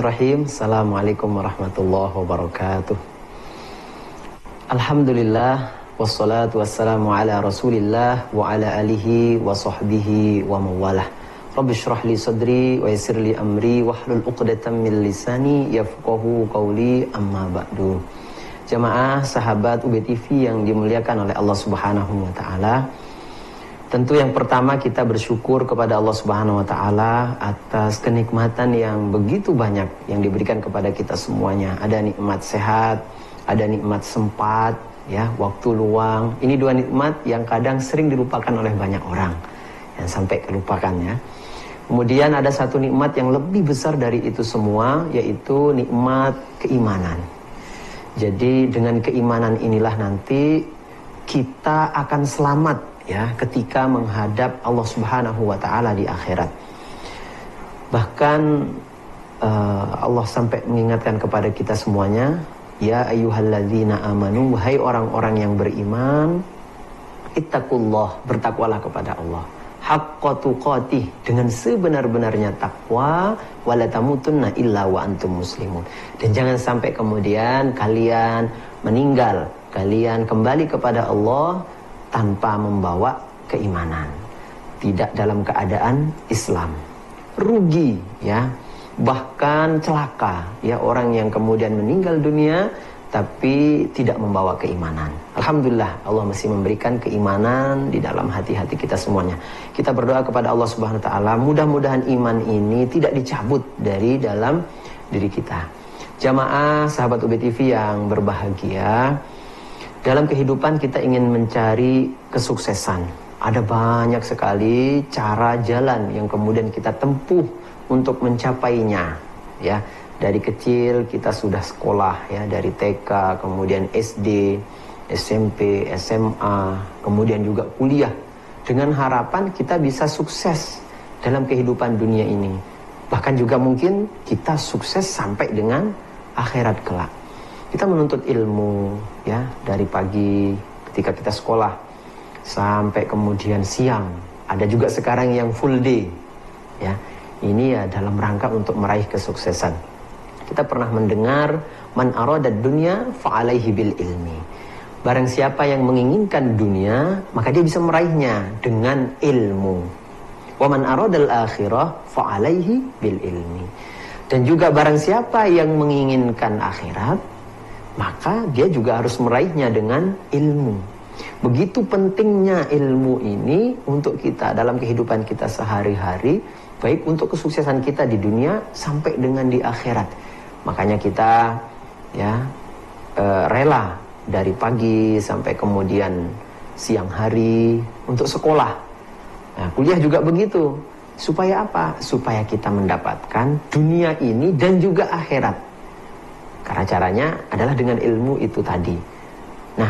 Bismillahirrahmanirrahim. Assalamualaikum warahmatullahi wabarakatuh. Alhamdulillah, wassalatu wassalamu ala rasulillah wa ala alihi wa sahbihi wa mawalah. Rabbi syrah li sadri wa yassir li amri wahlul uqdatam min lisani yafqahu qawli, amma ba'du. Jamaah sahabat UB TV yang dimuliakan oleh Allah Subhanahu wa taala. Tentu yang pertama kita bersyukur kepada Allah Subhanahu wa taala atas kenikmatan yang begitu banyak yang diberikan kepada kita semuanya. Ada nikmat sehat, ada nikmat sempat, ya, waktu luang. Ini dua nikmat yang kadang sering dilupakan oleh banyak orang. Yang sampai kelupakan, ya. Kemudian ada satu nikmat yang lebih besar dari itu semua, yaitu nikmat keimanan. Jadi dengan keimanan inilah nanti kita akan selamat, ya, ketika menghadap Allah Subhanahu wa taala di akhirat. Bahkan Allah sampai mengingatkan kepada kita semuanya, ya ayyuhalladzina amanu, wahai orang-orang yang beriman, ittaqullah, bertakwalah kepada Allah, haqqa tuqatih, dengan sebenar-benarnya takwa, wala tamutunna illa wa antum muslimun. Dan jangan sampai kemudian kalian meninggal, kalian kembali kepada Allah tanpa membawa keimanan, tidak dalam keadaan Islam. Rugi, ya, bahkan celaka, ya, orang yang kemudian meninggal dunia tapi tidak membawa keimanan. Alhamdulillah, Allah masih memberikan keimanan di dalam hati-hati kita semuanya. Kita berdoa kepada Allah Subhanahu wa taala, mudah-mudahan iman ini tidak dicabut dari dalam diri kita. Jamaah sahabat UB TV yang berbahagia, dalam kehidupan kita ingin mencari kesuksesan. Ada banyak sekali cara jalan yang kemudian kita tempuh untuk mencapainya, ya. Dari kecil kita sudah sekolah, ya, dari TK, kemudian SD, SMP, SMA, kemudian juga kuliah, dengan harapan kita bisa sukses dalam kehidupan dunia ini. Bahkan juga mungkin kita sukses sampai dengan akhirat kelak. Kita menuntut ilmu, ya, dari pagi ketika kita sekolah sampai kemudian siang. Ada juga sekarang yang full day, ya. Ini ya dalam rangka untuk meraih kesuksesan. Kita pernah mendengar, man aradad dunya fa'alaihi bil ilmi. Barang siapa yang menginginkan dunia, maka dia bisa meraihnya dengan ilmu. Wa man aradal akhirah fa'alaihi bil ilmi. Dan juga barang siapa yang menginginkan akhirat, maka dia juga harus meraihnya dengan ilmu. Begitu pentingnya ilmu ini untuk kita dalam kehidupan kita sehari-hari, baik untuk kesuksesan kita di dunia sampai dengan di akhirat. Makanya kita, ya, rela dari pagi sampai kemudian siang hari untuk sekolah. Nah, kuliah juga begitu. Supaya apa? Supaya kita mendapatkan dunia ini dan juga akhirat. Karena caranya adalah dengan ilmu itu tadi. Nah,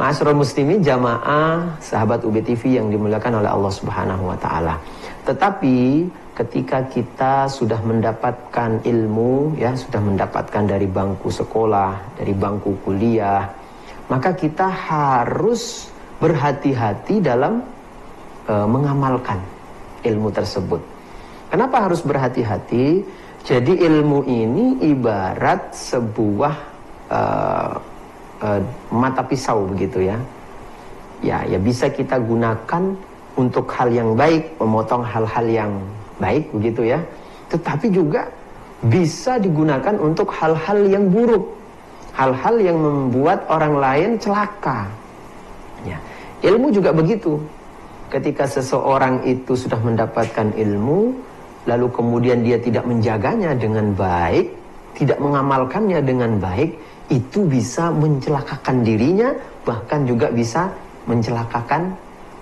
ma'asyiral muslimin, jamaah sahabat UB TV yang dimuliakan oleh Allah Subhanahu wa taala. Tetapi ketika kita sudah mendapatkan ilmu, ya, sudah mendapatkan dari bangku sekolah, dari bangku kuliah, maka kita harus berhati-hati dalam mengamalkan ilmu tersebut. Kenapa harus berhati-hati? Jadi ilmu ini ibarat sebuah mata pisau begitu, ya. Ya bisa kita gunakan untuk hal yang baik, memotong hal-hal yang baik begitu, ya. Tetapi juga bisa digunakan untuk hal-hal yang buruk, hal-hal yang membuat orang lain celaka. Ya. Ilmu juga begitu. Ketika seseorang itu sudah mendapatkan ilmu, lalu kemudian dia tidak menjaganya dengan baik, tidak mengamalkannya dengan baik, itu bisa mencelakakan dirinya, bahkan juga bisa mencelakakan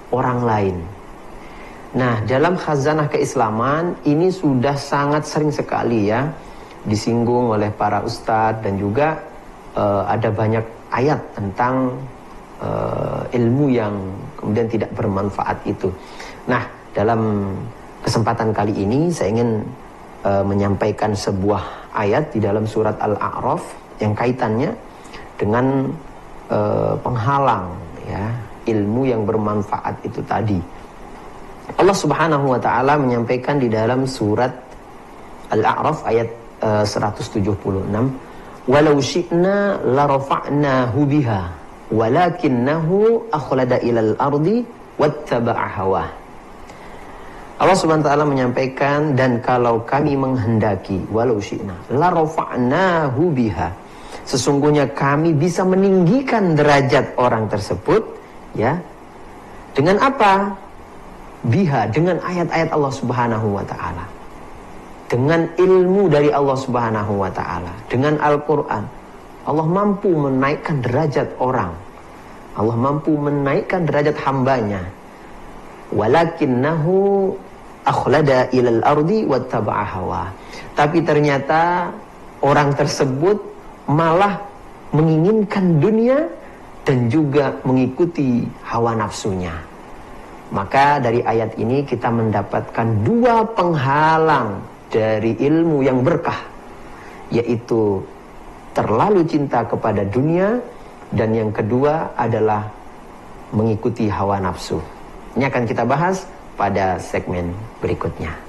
orang lain. Nah, dalam khazanah keislaman ini sudah sangat sering sekali, ya, disinggung oleh para ustadz, dan juga ada banyak ayat tentang ilmu yang kemudian tidak bermanfaat itu. Nah, dalam kesempatan kali ini saya ingin menyampaikan sebuah ayat di dalam surat Al-A'raf yang kaitannya dengan penghalang, ya, ilmu yang bermanfaat itu tadi. Allah Subhanahu wa taala menyampaikan di dalam surat Al-A'raf ayat 176, walau syi'na la rafa'nahu biha walakinnahu akhlada ilal ardi wattaba'a hawah. Allah Subhanahu wa taala menyampaikan, dan kalau kami menghendaki, walau syi'na la rafa'nahu biha, sesungguhnya kami bisa meninggikan derajat orang tersebut, ya. Dengan apa? Biha, dengan ayat-ayat Allah Subhanahu wa taala. Dengan ilmu dari Allah Subhanahu wa taala, dengan Al-Qur'an. Allah mampu menaikkan derajat orang. Allah mampu menaikkan derajat hambanya. Walakinnahu akhlada ilal ardi wattaba'a hawa. Tapi ternyata orang tersebut malah menginginkan dunia dan juga mengikuti hawa nafsunya. Maka dari ayat ini kita mendapatkan dua penghalang dari ilmu yang berkah, yaitu terlalu cinta kepada dunia, dan yang kedua adalah mengikuti hawa nafsu. Ini akan kita bahas pada segmen berikutnya.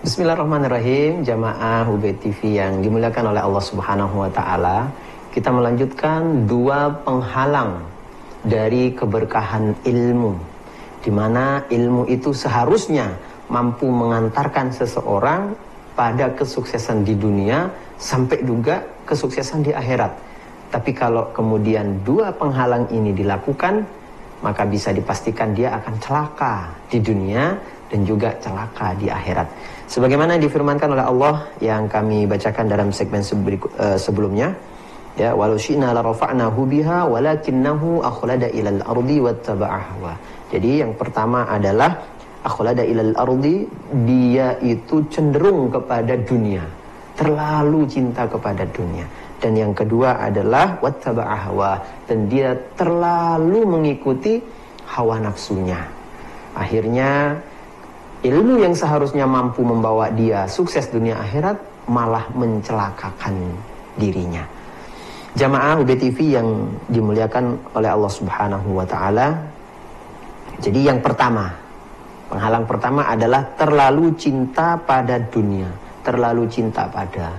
Bismillahirrahmanirrahim, jamaah UB TV yang dimuliakan oleh Allah Subhanahu wa taala. Kita melanjutkan dua penghalang dari keberkahan ilmu, di mana ilmu itu seharusnya mampu mengantarkan seseorang pada kesuksesan di dunia sampai juga kesuksesan di akhirat. Tapi kalau kemudian dua penghalang ini dilakukan, maka bisa dipastikan dia akan celaka di dunia dan juga celaka di akhirat. Sebagaimana difirmankan oleh Allah yang kami bacakan dalam segmen sebelumnya, ya, walau syi'na la rafa'nahu biha walakinnahu akhlada ilal ardi wattaba'a hawa. Jadi yang pertama adalah akhlada ilal ardi, dia itu cenderung kepada dunia, terlalu cinta kepada dunia. Dan yang kedua adalah wattaba'a hawa, dan dia terlalu mengikuti hawa nafsunya. Akhirnya ilmu yang seharusnya mampu membawa dia sukses dunia akhirat malah mencelakakan dirinya. Jamaah UB TV yang dimuliakan oleh Allah Subhanahu wa taala. Jadi yang pertama, penghalang pertama adalah terlalu cinta pada dunia, terlalu cinta pada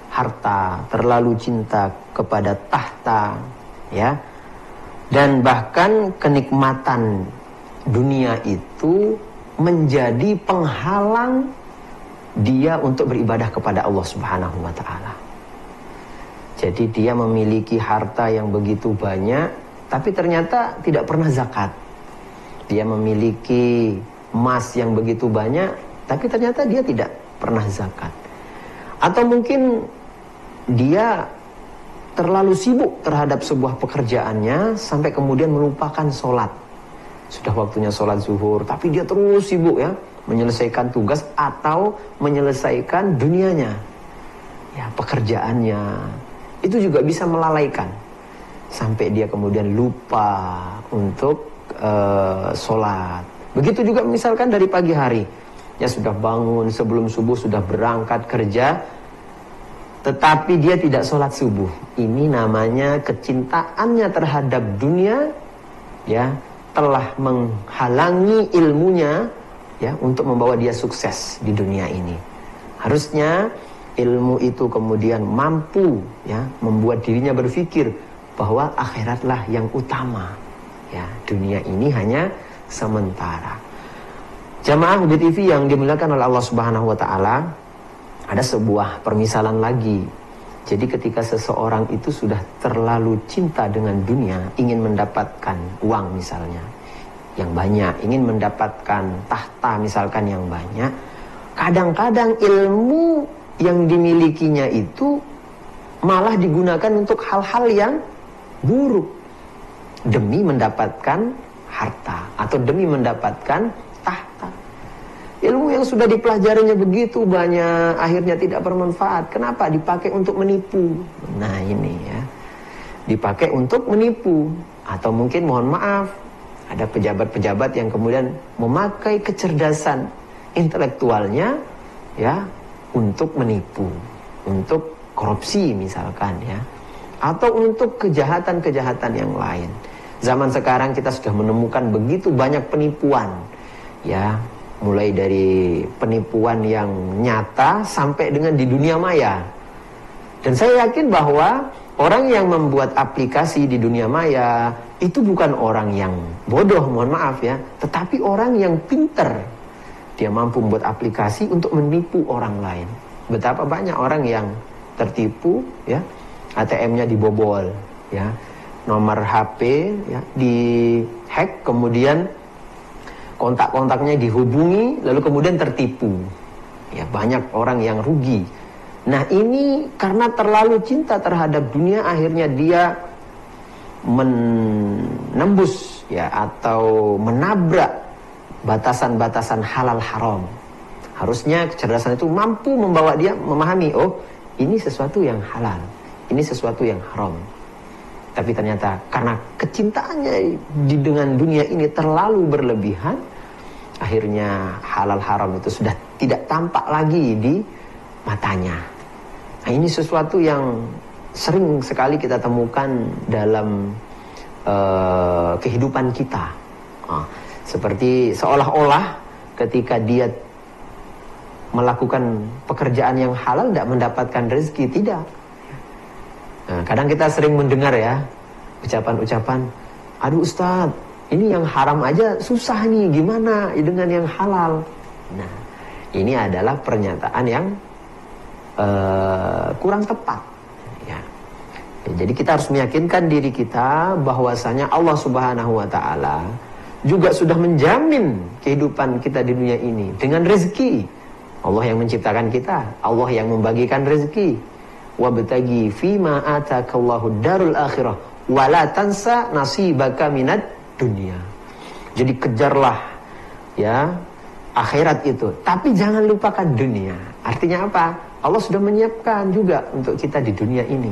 harta, terlalu cinta kepada tahta, ya. Dan bahkan kenikmatan dunia itu menjadi penghalang dia untuk beribadah kepada Allah Subhanahu wa taala. Jadi dia memiliki harta yang begitu banyak, tapi ternyata tidak pernah zakat. Dia memiliki emas yang begitu banyak, tapi ternyata dia tidak pernah zakat. Atau mungkin dia terlalu sibuk terhadap sebuah pekerjaannya sampai kemudian melupakan sholat. Sudah waktunya sholat zuhur, tapi dia terus sibuk, ya, menyelesaikan tugas atau menyelesaikan dunianya, ya, pekerjaannya. Itu juga bisa melalaikan sampai dia kemudian lupa untuk sholat. Begitu juga misalkan dari pagi hari, ya, sudah bangun sebelum subuh, sudah berangkat kerja, tetapi dia tidak sholat subuh. Ini namanya kecintaannya terhadap dunia, ya, telah menghalangi ilmunya, ya, untuk membawa dia sukses di dunia ini. Harusnya ilmu itu kemudian mampu, ya, membuat dirinya berpikir bahwa akhiratlah yang utama, ya, dunia ini hanya sementara. Jamaah UB TV yang dimuliakan oleh Allah Subhanahu wa taala, ada sebuah permisalan lagi. Jadi ketika seseorang itu sudah terlalu cinta dengan dunia, ingin mendapatkan uang misalnya yang banyak, ingin mendapatkan tahta misalkan yang banyak, kadang-kadang ilmu yang dimilikinya itu malah digunakan untuk hal-hal yang buruk demi mendapatkan harta atau demi mendapatkan tahta. Ilmu yang sudah dipelajarinya begitu banyak akhirnya tidak bermanfaat. Kenapa? Dipakai untuk menipu. Nah ini ya, dipakai untuk menipu. Atau mungkin mohon maaf, ada pejabat-pejabat yang kemudian memakai kecerdasan intelektualnya ya untuk menipu, untuk korupsi misalkan ya, atau untuk kejahatan-kejahatan yang lain. Zaman sekarang kita sudah menemukan begitu banyak penipuan ya, mulai dari penipuan yang nyata sampai dengan di dunia maya. Dan saya yakin bahwa orang yang membuat aplikasi di dunia maya itu bukan orang yang bodoh, mohon maaf ya, tetapi orang yang pinter. Dia mampu membuat aplikasi untuk menipu orang lain. Betapa banyak orang yang tertipu ya, ATM-nya dibobol ya, nomor HP ya dihack, kemudian kontak-kontaknya dihubungi, lalu kemudian tertipu. Ya, banyak orang yang rugi. Nah, ini karena terlalu cinta terhadap dunia, akhirnya dia menembus ya atau menabrak batasan-batasan halal haram. Harusnya kecerdasan itu mampu membawa dia memahami, oh, ini sesuatu yang halal, ini sesuatu yang haram. Tapi ternyata karena kecintaannya dengan dunia ini terlalu berlebihan, akhirnya halal haram itu sudah tidak tampak lagi di matanya. Nah, ini sesuatu yang sering sekali kita temukan dalam kehidupan kita. Seperti seolah-olah ketika dia melakukan pekerjaan yang halal tidak mendapatkan rezeki, tidak. Nah, kadang kita sering mendengar ya ucapan-ucapan, aduh Ustadz, ini yang haram aja susah nih, gimana dengan yang halal? Nah, ini adalah pernyataan yang kurang tepat ya. Jadi kita harus meyakinkan diri kita bahwasanya Allah Subhanahu wa Ta'ala juga sudah menjamin kehidupan kita di dunia ini dengan rezeki. Allah yang menciptakan kita, Allah yang membagikan rezeki. Wabtagi fima atakallahu darul akhirah wala tansa nasibaka minad dunia. Jadi kejarlah ya akhirat itu, tapi jangan lupakan dunia. Artinya apa? Allah sudah menyiapkan juga untuk kita di dunia ini.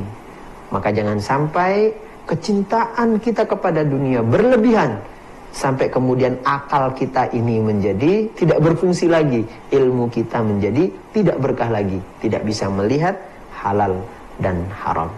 Maka jangan sampai kecintaan kita kepada dunia berlebihan sampai kemudian akal kita ini menjadi tidak berfungsi lagi, ilmu kita menjadi tidak berkah lagi, tidak bisa melihat halal dan haram.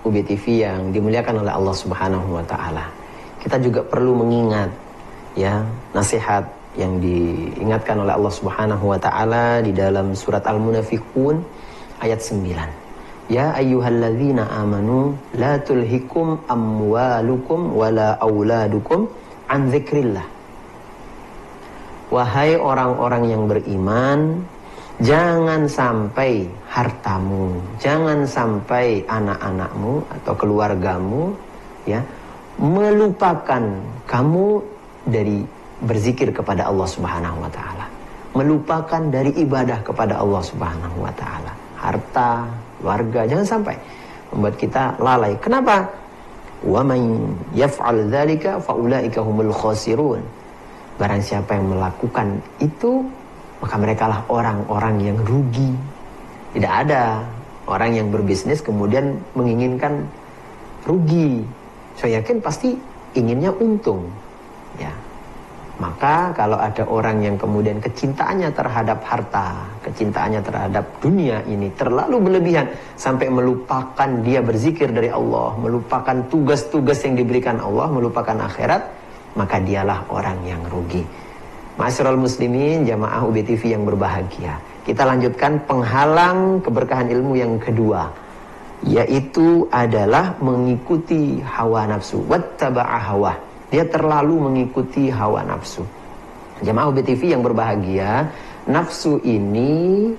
UBTV yang dimuliakan oleh Allah Subhanahu wa Ta'ala. Kita juga perlu mengingat ya nasihat yang diingatkan oleh Allah Subhanahu wa Ta'ala di dalam surat Al-Munafiqun ayat 9. Ya ayyuhalladzina amanu la tulhikum amwalukum wala auladukum an dzikrillah. Wahai orang-orang yang beriman, jangan sampai hartamu, jangan sampai anak-anakmu atau keluargamu ya melupakan kamu dari berzikir kepada Allah Subhanahu wa Ta'ala, melupakan dari ibadah kepada Allah Subhanahu wa Ta'ala. Harta, keluarga, jangan sampai membuat kita lalai. Kenapa? Wa man yaf'al dzalika fa ulaika humul khasirun. Barang siapa yang melakukan itu, maka merekalah orang-orang yang rugi. Tidak ada orang yang berbisnis kemudian menginginkan rugi. Saya yakin pasti inginnya untung. Ya. Maka kalau ada orang yang kemudian kecintaannya terhadap harta, kecintaannya terhadap dunia ini terlalu berlebihan sampai melupakan dia berzikir dari Allah, melupakan tugas-tugas yang diberikan Allah, melupakan akhirat, maka dialah orang yang rugi. Ma'asyiral muslimin, jamaah UBTV yang berbahagia. Kita lanjutkan penghalang keberkahan ilmu yang kedua, yaitu adalah mengikuti hawa nafsu. Wattaba'a hawa. Dia terlalu mengikuti hawa nafsu. Jamaah UBTV yang berbahagia, nafsu ini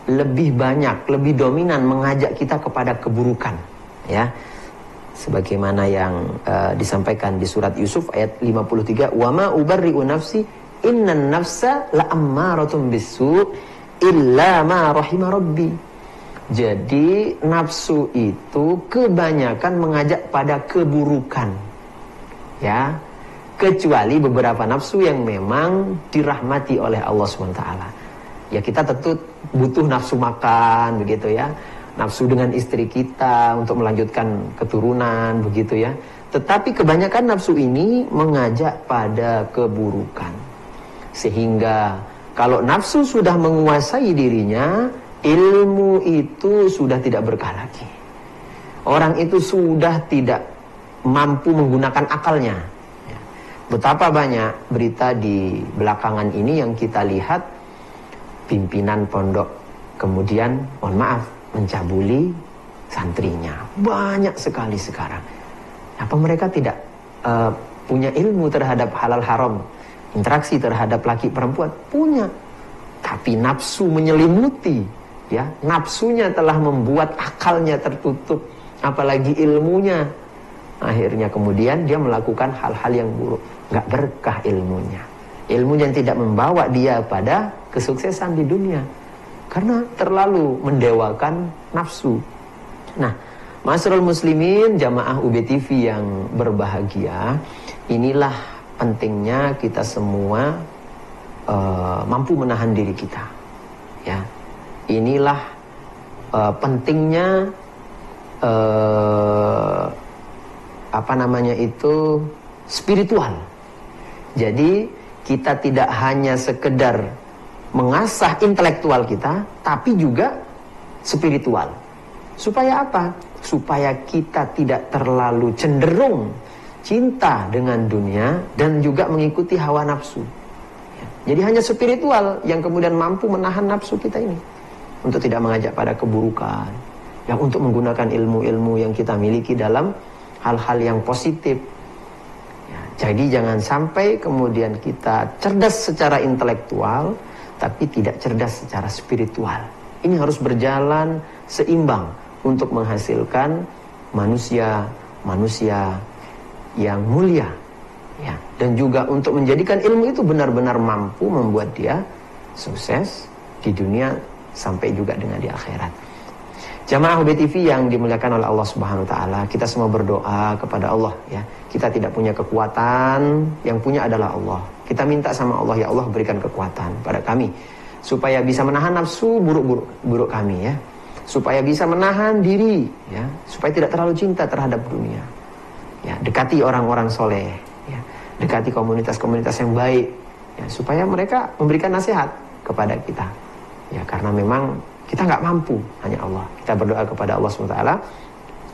lebih banyak, lebih dominan mengajak kita kepada keburukan, ya. Sebagaimana yang disampaikan di surat Yusuf ayat 53, "Wa ma ubarri'u nafsi, innan nafsa la'ammaratun bisu' illa ma rahima rabbi." Jadi nafsu itu kebanyakan mengajak pada keburukan, ya, kecuali beberapa nafsu yang memang dirahmati oleh Allah SWT. Ya, kita tentu butuh nafsu makan, begitu ya, nafsu dengan istri kita untuk melanjutkan keturunan, begitu ya. Tetapi kebanyakan nafsu ini mengajak pada keburukan, sehingga kalau nafsu sudah menguasai dirinya, ilmu itu sudah tidak berkah lagi. Orang itu sudah tidak mampu menggunakan akalnya. Betapa banyak berita di belakangan ini yang kita lihat, pimpinan pondok kemudian, mohon maaf, mencabuli santrinya. Banyak sekali sekarang. Apa mereka tidak punya ilmu terhadap halal haram, interaksi terhadap laki perempuan? Punya. Tapi nafsu menyelimuti, ya. Nafsunya telah membuat akalnya tertutup, apalagi ilmunya. Akhirnya kemudian dia melakukan hal-hal yang buruk. Gak berkah ilmunya. Ilmunya yang tidak membawa dia pada kesuksesan di dunia. Karena terlalu mendewakan nafsu. Nah, ma'asyiral muslimin, jamaah UBTV yang berbahagia, inilah pentingnya kita semua mampu menahan diri kita. Ya, inilah pentingnya spiritual. Jadi kita tidak hanya sekedar mengasah intelektual kita, tapi juga spiritual. Supaya apa? Supaya kita tidak terlalu cenderung cinta dengan dunia dan juga mengikuti hawa nafsu. Jadi hanya spiritual yang kemudian mampu menahan nafsu kita ini untuk tidak mengajak pada keburukan, yang untuk menggunakan ilmu-ilmu yang kita miliki dalam hal-hal yang positif. Jadi jangan sampai kemudian kita cerdas secara intelektual, tapi tidak cerdas secara spiritual. Ini harus berjalan seimbang untuk menghasilkan manusia yang mulia, ya. Dan juga untuk menjadikan ilmu itu benar-benar mampu membuat dia sukses di dunia sampai juga dengan di akhirat. Jamaah UBTV yang dimuliakan oleh Allah Subhanahu wa taala, kita semua berdoa kepada Allah, ya. Kita tidak punya kekuatan, yang punya adalah Allah. Kita minta sama Allah, ya Allah berikan kekuatan pada kami supaya bisa menahan nafsu buruk kami, ya. Supaya bisa menahan diri, ya, supaya tidak terlalu cinta terhadap dunia. Ya, dekati orang-orang soleh, ya. Dekati komunitas-komunitas yang baik, ya, supaya mereka memberikan nasihat kepada kita. Ya, karena memang kita nggak mampu, hanya Allah. Kita berdoa kepada Allah SWT,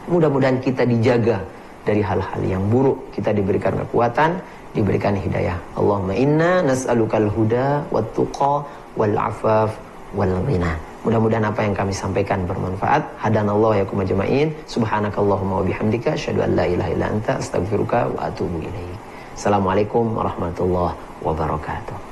mudah-mudahan kita dijaga dari hal-hal yang buruk, kita diberikan kekuatan, diberikan hidayah. Allahumma inna nas'alukal huda wat tuqa wal afaf wal ghina. Mudah-mudahan apa yang kami sampaikan bermanfaat. Hadanallahu yakum ajma'in. Subhanakallahumma wa bihamdika asyhadu an la ilaha illa anta astaghfiruka wa atubu ilaik. Assalamualaikum warahmatullahi wabarakatuh.